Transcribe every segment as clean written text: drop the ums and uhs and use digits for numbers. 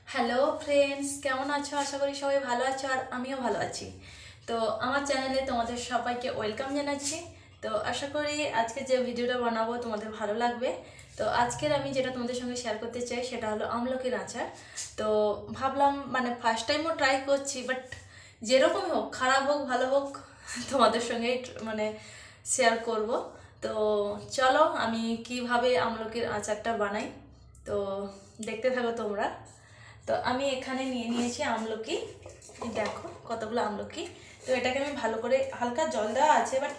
Hello friends, কেমন আছো? আশা করি সবাই ভালো আছো আর আমিও ভালো আছি। তো আমার চ্যানেলে তোমাদের সবাইকে ওয়েলকাম জানাচ্ছি। তো আশা করি আজকে যে ভিডিওটা বানাবো তোমাদের ভালো লাগবে। তো আজকের আমি যেটা তোমাদের সঙ্গে শেয়ার করতে চাই সেটা হলো আমলকির আচার। তো ভাবলাম মানে ফার্স্ট টাইমও ট্রাই করছি, বাট যেরকমই হোক, খারাপ হোক ভালো হোক, তোমাদের সঙ্গে মানে শেয়ার করব। তো চলো আমি কিভাবে আমলকির আচারটা বানাই, তো দেখতে থাকো তোমরা। তো আমি এখানে নিয়ে নিয়েছি আমলকি। এই দেখো কতগুলো আমলকি। তো এটাকে আমি ভালো করে, হালকা জল দেওয়া আছে, বাট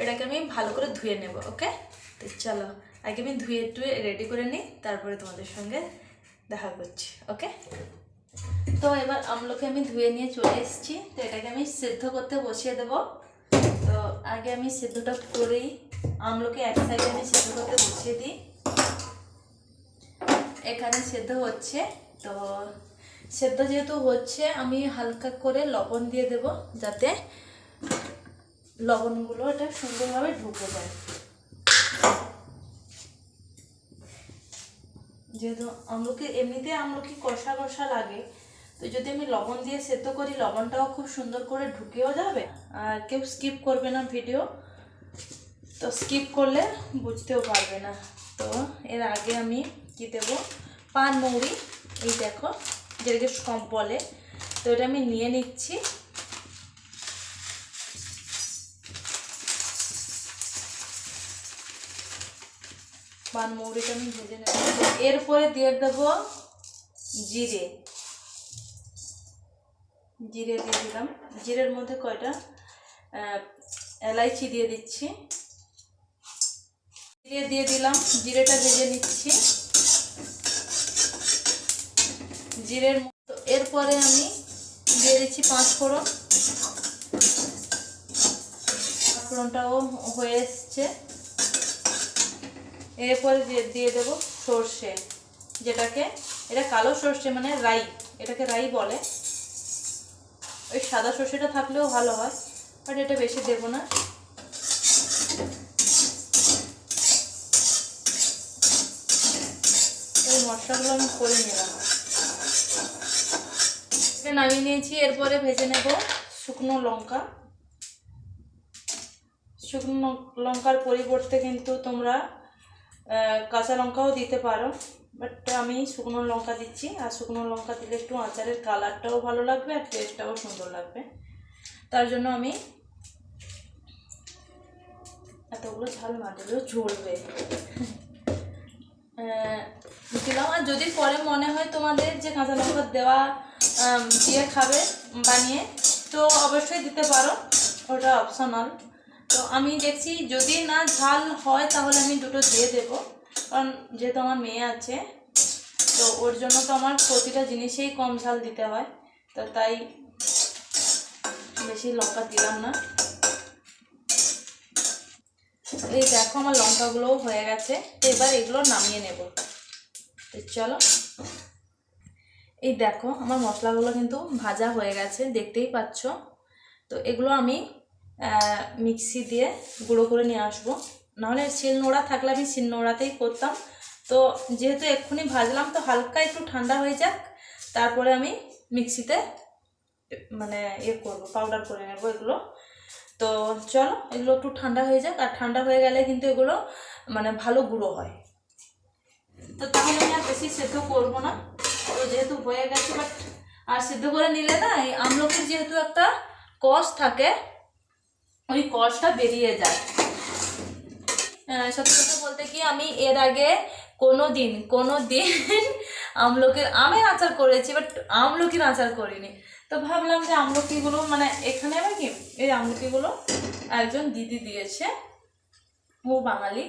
এটাকে আমি ভালো করে ধুয়ে নেব। ওকে, তো চলো আগে আমি ধুয়ে টুয়ে রেডি করে নিই, তারপরে তোমাদের সঙ্গে দেখা করছি। ওকে, তো এবার আমলকি আমি ধুয়ে নিয়ে চলে এসেছি। তো এটাকে আমি সিদ্ধ করতে বসিয়ে দেব। তো আগে আমি সিদ্ধটা করেই, আমলকি এক সাইডে আমি সিদ্ধ করতে বসিয়ে দিই। এখানে সেদ্ধ হচ্ছে। তো সেদ্ধ যেহেতু হচ্ছে, আমি হালকা করে লবণ দিয়ে দেব, যাতে লবণগুলো এটা সুন্দরভাবে ঢুকে যায়। যেহেতু আমলকি এমনিতে আমলকি কষা কষা লাগে, তো যদি আমি লবণ দিয়ে সেদ্ধ করি, লবণটাও খুব সুন্দর করে ঢুকেও যাবে। আর কেউ স্কিপ করবে না ভিডিও, তো স্কিপ করলে বুঝতেও পারবে না। তো এর আগে আমি কি দেব, পান মৌরি, এই দেখো যেটাকে সব বলে, তো এটা আমি নিয়ে নিচ্ছি। পান মৌরিটা আমি ভেজে নেব। এরপরে দিয়ে দেব জিরে। জিরে দিয়ে দিলাম। জিরের মধ্যে কয়টা এলাইচি দিয়ে দিচ্ছি। জিরে দিয়ে দিলাম, জিরেটা ভেজে নিচ্ছি। জিরের মতো এরপরে আমি দিয়ে দিচ্ছি পাঁচফোড়ন। পাঁচফোড়নটাও হয়ে এসছে। এরপরে দিয়ে দেবো সর্ষে, যেটাকে, এটা কালো সর্ষে মানে রাই, এটাকে রাই বলে। ওই সাদা সর্ষেটা থাকলেও ভালো হয়, বাট এটা বেশি দেবো না। এই মশলাগুলো আমি করে নিলাম, নামিয়ে নিয়েছি। এরপরে ভেজে নেব শুকনো লঙ্কা। শুকনো লঙ্কার পরিবর্তে কিন্তু তোমরা কাঁচা লঙ্কাও দিতে পারো, বাট আমি শুকনো লঙ্কা দিচ্ছি। আর শুকনো লঙ্কা দিলে একটু আচারের কালারটাও ভালো লাগবে আর টেস্টটাও সুন্দর লাগবে। তার জন্য আমি এতগুলো ঝাল না দিলেও ঝরবে দিলাম। আর যদি পরে মনে হয় তোমাদের যে কাঁচা লঙ্কা দেওয়া দিয়ে খাবে বানিয়ে, তো অবশ্যই দিতে পারো, ওটা অপশনাল। তো আমি দেখছি যদি না ঝাল হয় তাহলে আমি দুটো দিয়ে দেবো, কারণ যেহেতু আমার মেয়ে আছে, তো ওর জন্য তো আমার প্রতিটা জিনিসেই কম ঝাল দিতে হয়, তো তাই বেশি লঙ্কা দিলাম না। এই দেখো আমার লঙ্কাগুলোও হয়ে গেছে। তো এবার এগুলো নামিয়ে নেব। তো চলো, এই দেখো আমার মশলাগুলো কিন্তু ভাজা হয়ে গেছে, দেখতেই পাচ্ছ। তো এগুলো আমি মিক্সি দিয়ে গুঁড়ো করে নিয়ে আসবো। নাহলে শিলনোড়া থাকলে আমি শিলনোড়াতেই করতাম। তো যেহেতু এক্ষুনি ভাজলাম, তো হালকা একটু ঠান্ডা হয়ে যাক, তারপরে আমি মিক্সিতে মানে করবো, পাউডার করে নেবো এগুলো। তো চলো এগুলো একটু ঠান্ডা হয়ে যাক, আর ঠান্ডা হয়ে গেলে কিন্তু এগুলো মানে ভালো গুঁড়ো হয়। তো তাহলে আমি আর বেশি সেদ্ধ করবো না। তো যেহেতু হয়ে গেছে, বাট আর সেদ্ধ করে নিলে না, এই আমলকির যেহেতু একটা কষ থাকে, ওই কষটা বেরিয়ে যায়। সত্যি কথা বলতে কি, আমি এর আগে কোনো দিন আমলকির আমের আচার করেছি, বাট আমলকির আচার করিনি। তো ভাবলাম যে আমলকিগুলো মানে এখানে আবার কি, এই আমলকিগুলো একজন দিদি দিয়েছে, ও বাঙালি,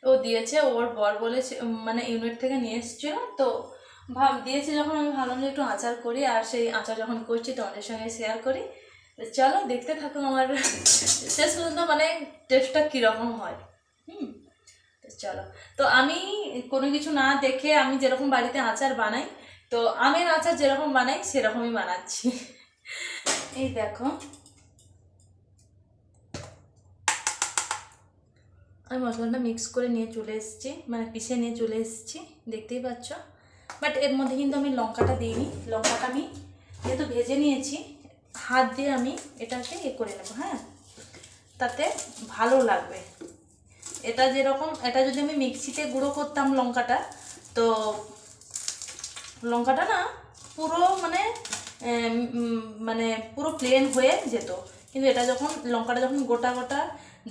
ও দিয়েছে, ওর বর বলেছে, মানে ইউনিট থেকে নিয়ে এসেছিল। তো দিয়েছে যখন, আমি ভাবলাম যে একটু আচার করি, আর সেই আচার যখন করছি তোমাদের সঙ্গে শেয়ার করি। তো চলো দেখতে থাকো আমার শেষ পর্যন্ত, মানে টেস্টটা কীরকম হয়। তো চলো, তো আমি কোনো কিছু না দেখে আমি যেরকম বাড়িতে আচার বানাই, তো আমের আচার যেরকম বানাই সেরকমই বানাচ্ছি। এই দেখো আমি মশলাটা মিক্স করে নিয়ে চলে এসেছি, মানে পিষে নিয়ে চলে এসেছি, দেখতেই পাচ্ছ। বাট এর মধ্যে কিন্তু আমি লঙ্কাটা দিইনি। লঙ্কাটা আমি যেহেতু ভেজে নিয়েছি, হাত দিয়ে আমি এটাকে করে নেবো। হ্যাঁ, তাতে ভালো লাগবে। এটা যেরকম, এটা যদি আমি মিক্সিতে গুঁড়ো করতাম লঙ্কাটা, তো লঙ্কাটা না পুরো মানে পুরো প্লেন হয়ে যেত। কিন্তু এটা যখন লঙ্কাটা যখন গোটা গোটা,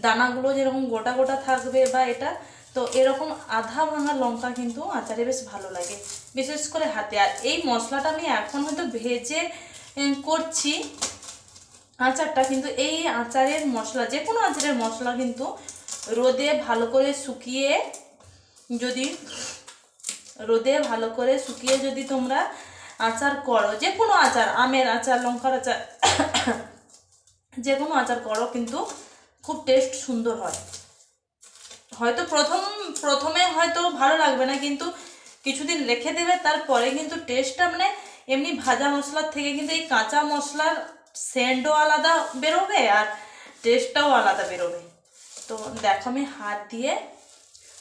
দানাগুলো যেরকম গোটা গোটা থাকবে বা এটা, তো এরকম আধা ভাঙা লঙ্কা কিন্তু আচারে বেশ ভালো লাগে, বিশেষ করে হাতে। আর এই মশলাটা আমি এখন হয়তো ভেজে করছি আচারটা, কিন্তু এই আচারের মশলা, যে কোনো আচারের মশলা কিন্তু রোদে ভালো করে শুকিয়ে যদি তোমরা আচার করো, যে কোনো আচার, আমের আচার, লঙ্কার আচার, যে কোনো আচার করো, কিন্তু খুব টেস্ট সুন্দর হয়। হয়তো প্রথমে হয়তো ভালো লাগবে না, কিন্তু কিছুদিন রেখে দেবে, তারপরে কিন্তু টেস্টটা এমনি ভাজা মশলার থেকে কিন্তু এই কাঁচা মশলার সেন্টও আলাদা বেরোবে আর টেস্টটাও আলাদা বেরোবে। তো দেখো আমি হাত দিয়ে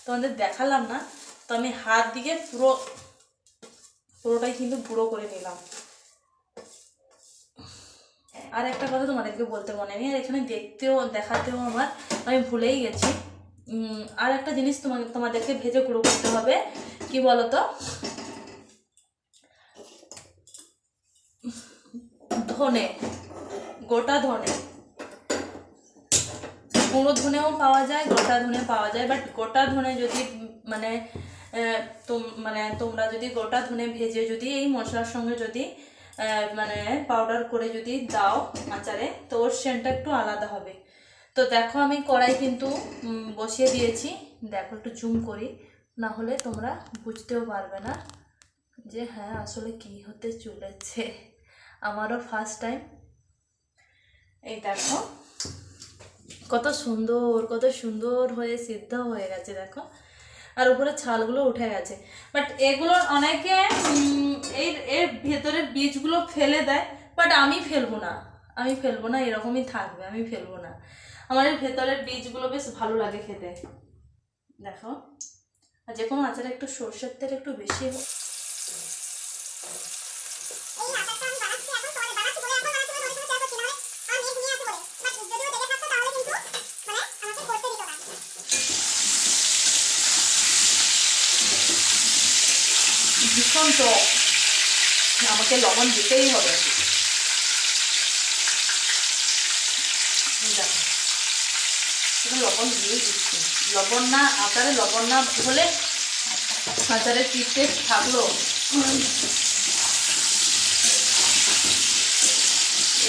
তোমাদের দেখালাম না, তো আমি হাত দিয়ে পুরোটাই কিন্তু গুঁড়ো করে নিলাম। আর একটা কথা তোমাদেরকে বলতে মনে নেই, আর এখানে দেখাতেও আমি ভুলেই গেছি। আর একটা জিনিস তোমাদেরকে ভেজে গুঁড়ো করতে হবে, কি বলতো, ধনে, গোটা ধনে। গুঁড়ো ধনেও পাওয়া যায়, গোটা ধনে পাওয়া যায়। বাট গোটা ধনে যদি তোমরা যদি গোটা ধনে ভেজে যদি এই মশলার সঙ্গে যদি পাউডার করে যদি দাও আচারে, তো ওর সেন্টটা একটু আলাদা হবে। তো দেখো আমি কড়াই কিন্তু বসিয়ে দিয়েছি। দেখো একটু জুম করি, না হলে তোমরা বুঝতেও পারবে না যে হ্যাঁ আসলে কি হতে চলেছে। আমারও ফার্স্ট টাইম। এই দেখো কত সুন্দর হয়ে সিদ্ধ হয়ে গেছে দেখো, আর উপরে ছালগুলো উঠে গেছে। বাট এগুলোর অনেকে এর ভেতরের বীজগুলো ফেলে দেয়, বাট আমি ফেলবো না, এরকমই থাকবে, আমি ফেলবো না। আমার এর ভেতরের বীজগুলো বেশ ভালো লাগে খেতে। দেখো, আর যে কোনো আচারে একটু সর্ষের তেল একটু বেশি ভীষণ টক, আমাকে লবণ দিতেই হবে। লবণ দিয়ে দিচ্ছি। লবণ না, আচারে লবণ না হলে আচারের কি টেস্ট থাকলো।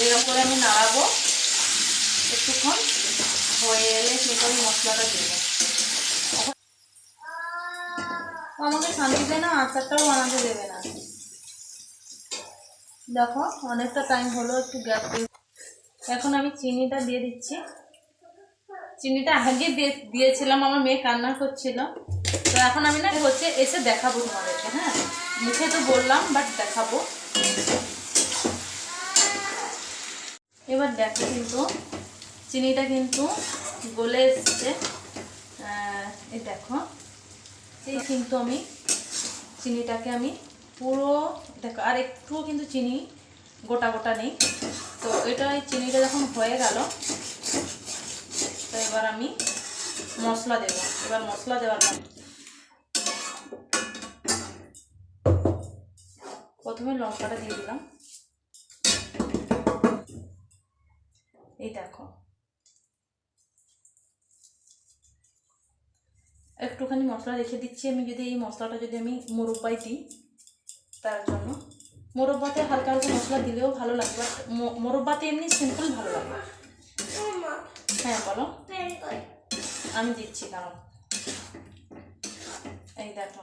এরকম করে আমি নাড়াবো, একটুক্ষণ হয়ে এলে কিন্তু আমি মশলাটা দেবো। আমাকে শান্তিতে না আচারটাও বানাতে দেবে না। দেখো অনেকটা টাইম হলো, একটু গ্যাস। এখন আমি চিনিটা দিয়ে দিচ্ছি। চিনিটা আগে দিয়েছিলাম, আমার মেয়ে কান্না করছিল, তো এখন আমি না এসে দেখাবো তোমাদেরকে। হ্যাঁ, মুখে তো বললাম, বাট দেখাবো। এবার দেখো কিন্তু চিনিটা কিন্তু গলে এসছে। এই দেখো, এই কিন্তু আমি চিনিটাকে আমি পুরো দেখো, আর একটুও কিন্তু চিনি গোটা গোটা নেই। তো এটা চিনিটা যখন হয়ে গেল, তো এবার আমি মশলা দেব। এবার মশলা দেওয়ার পর প্রথমে লঙ্কাটা দিয়ে দিলাম। এই দেখো একটুখানি মশলা রেখে দিচ্ছি আমি। যদি এই মশলাটা যদি আমি মোরব্বাই দিই, তার জন্য মোরব্বাতে হালকা হালকা মশলা দিলেও ভালো লাগবে। মোরব্বাতে এমনি সিম্পল ভালো লাগবে। হ্যাঁ বলো, আমি দিচ্ছি কারণ এই দেখো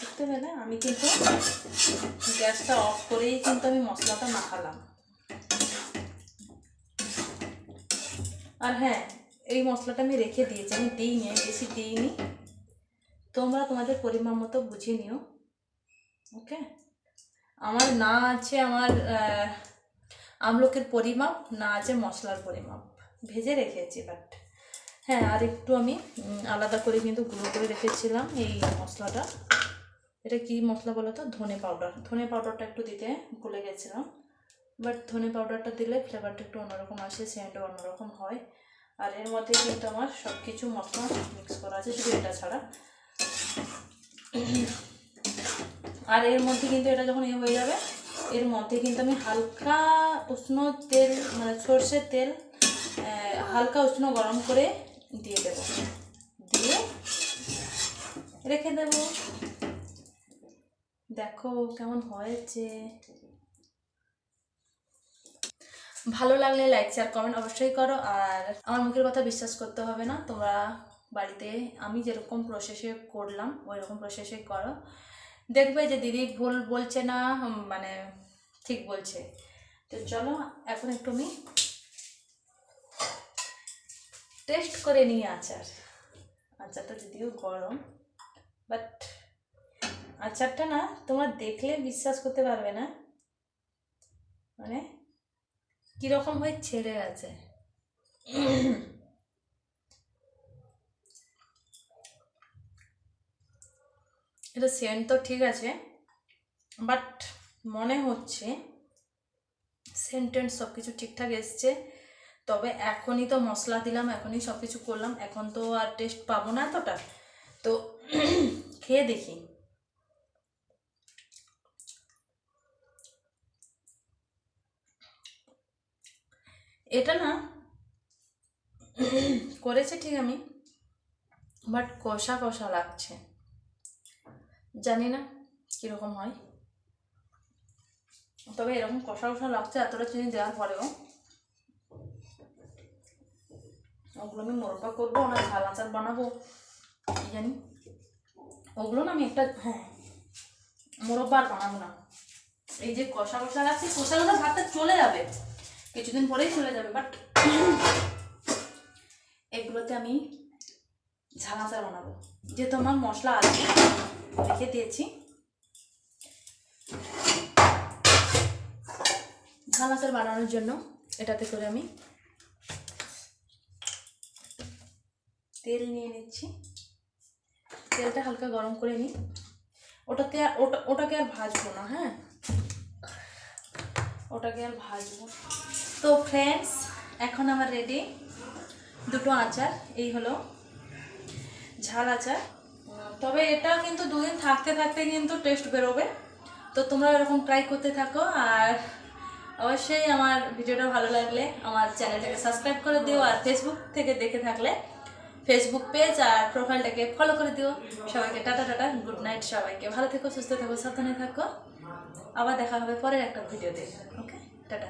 দেখতে পেলে আমি কিন্তু গ্যাসটা অফ করেই কিন্তু আমি মশলাটা মাখালাম। আর হ্যাঁ, এই মশলাটা আমি রেখে দিয়েছি, আমি দিইনি, বেশি দিইনি। তোমরা তোমাদের পরিমাণ মতো বুঝিয়ে নিও। ওকে, আমার না আছে আমার আমলকের পরিমাপ, না আছে মশলার পরিমাপ। ভেজে রেখেছি। বাট হ্যাঁ, আর একটু আমি আলাদা করে কিন্তু গুঁড়ো করে রেখেছিলাম এই মশলাটা। এটা কি মশলা বলো তো? ধনে পাউডার। ধনে পাউডারটা একটু দিতে ভুলে গেছিলাম, বাট ধনে পাউডারটা দিলে ফ্লেভারটা একটু অন্যরকম আসে, সেন্টও অন্যরকম হয়। আর এর মধ্যে কিন্তু আমার সব কিছু মশলা মিক্স করা আছে, শুধু এটা ছাড়া। আর এর মধ্যে কিন্তু এটা যখন হয়ে যাবে, এর মধ্যে কিন্তু আমি হালকা উষ্ণ তেল, মানে সর্ষের তেল হালকা উষ্ণ গরম করে দিয়ে দেব, দিয়ে রেখে দেব। দেখো কেমন হয়েছে। ভালো লাগলে লাইক শেয়ার কমেন্ট অবশ্যই করো। আর আমার মুখের কথা বিশ্বাস করতে হবে না, তোমরা বাড়িতে আমি যেরকম প্রসেসে করলাম ওই রকম প্রসেসে করো, দেখবে যে দিদি ভুল বলছে না, মানে ঠিক বলছে। তো চলো এখন একটু আমি টেস্ট করে নিই আচারটা যদিও গরম, বাট আচারটা না তোমরা দেখলে বিশ্বাস করতে পারবে না, মানে কিরকম হয়ে ছেড়ে গেছে। এটা সেন্ট তো ঠিক আছে, বাট মনে হচ্ছে সেন্টেন্স সব কিছু ঠিকঠাক এসছে। তবে এখনই তো মশলা দিলাম, এখনই সব কিছু করলাম, এখন তো আর টেস্ট পাবো না এতটা। তো খেয়ে দেখি। এটা না করেছে ঠিক আমি, বাট কষা কষা লাগছে, জানি না কীরকম হয়। তবে এরকম কষা কষা লাগছে এতটা চিনি দেওয়ার পরেও। ওগুলো আমি মোরব্বা করবো না ঝাল আচার বানাবো কি জানি, ওগুলো না আমি একটা মোরব্বা আর বানাবো না। এই যে কষা কষা লাগছে, কষা কষা ভাতটা চলে যাবে, কিছুদিন পরেই চলে যাবে, বাট এগুলোতে আমি ঝাল আচার বানাবো। যেহেতু আমার মশলা আছে রেখে দিয়েছি, ঝাল আচার বানানোর জন্য এটাতে করে আমি তেল নিয়ে নিচ্ছি। তেলটা হালকা গরম করে নিই। ওটাকে আর ভাজবো না, হ্যাঁ ওটাকে আর ভাজবো। তো ফ্রেন্ডস, এখন আমার রেডি দুটো আচার। এই হলো ঝাল আচার। তবে এটা কিন্তু দুদিন থাকতে থাকতে কিন্তু টেস্ট বেরোবে। তো তোমরা এরকম ট্রাই করতে থাকো। আর অবশ্যই আমার ভিডিওটা ভালো লাগলে আমার চ্যানেলটাকে সাবস্ক্রাইব করে দিও। আর ফেসবুক থেকে দেখে থাকলে ফেসবুক পেজ আর প্রোফাইলটাকে ফলো করে দিও। সবাইকে টাটা টাটা, গুড নাইট। সবাইকে ভালো থেকো, সুস্থ থেকো, সাবধানে থাকো। আবার দেখা হবে পরের একটা ভিডিওতে। ওকে, টাটা।